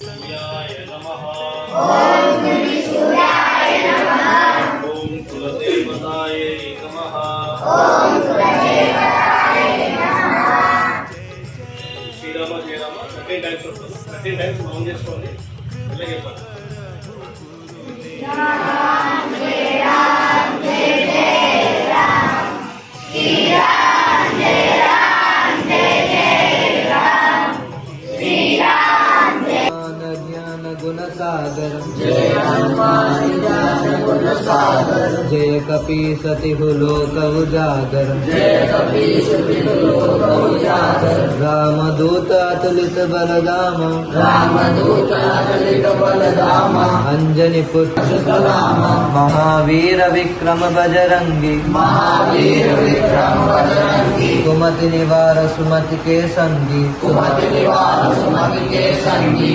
सूर्याय नमः। ओम श्री सूर्याय नमः। ओम कुलदेवताय नमः। ओम कुलदेवताय नमः। శ్రీరామ శ్రీరామ 13 టైమ్స్ వస్తుంది. 13 టైమ్స్ కౌంట్ చేసుకోండి. ఇట్లా చెప్పండి. राम जय राम जय जय राम। श्री राम जय राम जय जय राम। श्री राम जय ज्ञान गुण सागर जय हनुमान ज्ञान गुण सागर। जय कपीसति लोक उजागर जय कपीसति लोक उजागर। रामदूत अतुलित बलधाम रामदूत अतुलित बलधाम। अंजनी पुत्र सुतनाम। महावीर विक्रम बजरंगी महावीर विक्रम बजरंगी। कुमति निवार सुमति के संगी सुमति निवार सुमति के संगी।